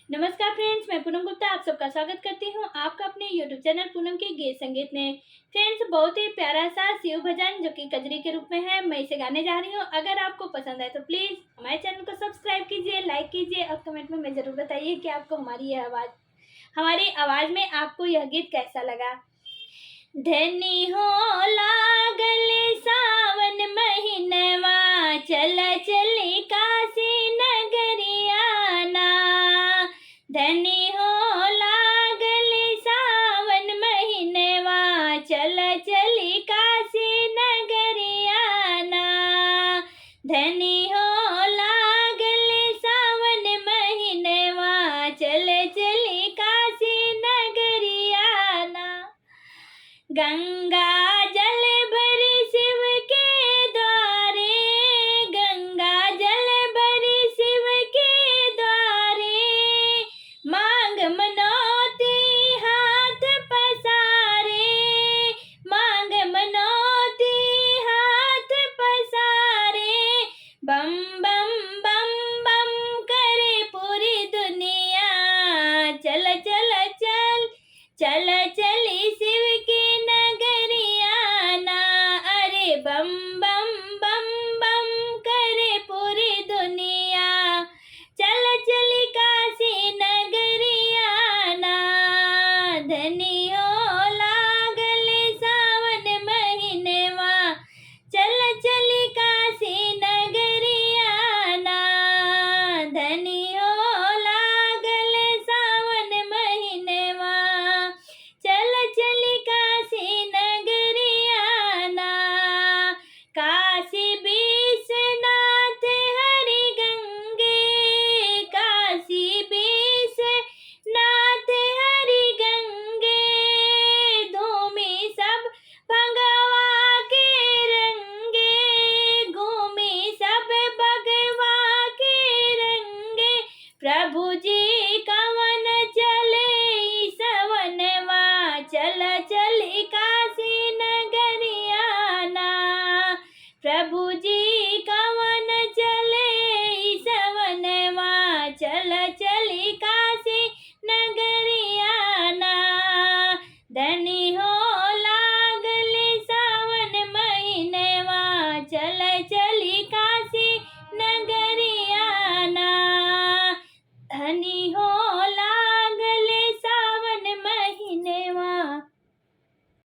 नमस्कार फ्रेंड्स, मैं पूनम गुप्ता आप सबका स्वागत करती हूँ आपका अपने यूट्यूब चैनल पूनम के गीत संगीत में। फ्रेंड्स, बहुत ही प्यारा सा शिव भजन जो कि कजरी के रूप में है, मैं इसे गाने जा रही हूँ। अगर आपको पसंद आए तो प्लीज़ हमारे चैनल को सब्सक्राइब कीजिए, लाइक कीजिए और कमेंट में ज़रूर बताइए कि आपको हमारी आवाज़ में आपको यह गीत कैसा लगा। धनी हो लागल सावन महीनवा, चल चली काशी नगरियाना। धनी हो लागल सावन महीनवा, चल चली काशी नगरियाना। धनी हो लागल सावन महीनवा, चल चली काशी नगरियाना। गंगा जल भरी शिव के द्वारे, गंगा जल भरी शिव के द्वारे, मांग मनौती हाथ पसारे, मांग मनौती हाथ पसारे। बम बम बम बम करे पूरी दुनिया, चल चल चल चल चली शिव की नगरियाना। अरे बम बम बम बम करे पूरी दुनिया, चल चली काशी नगरियाना। धनी हो लागल सावन महीनवा, चल चली काशी नगरियाना। धनी हो लागल सावन महीनवा, चल चली काशी नगरियाना। काशी विश्वनाथ हरि गंगे, काशी विश्वनाथ हरि गंगे, धूमि सब भगवा के रंगे, घूमी सब भगवा के रंगे। प्रभु जी कवन चले सवनवा, चल चली काशी नगरियाना। प्रभु जी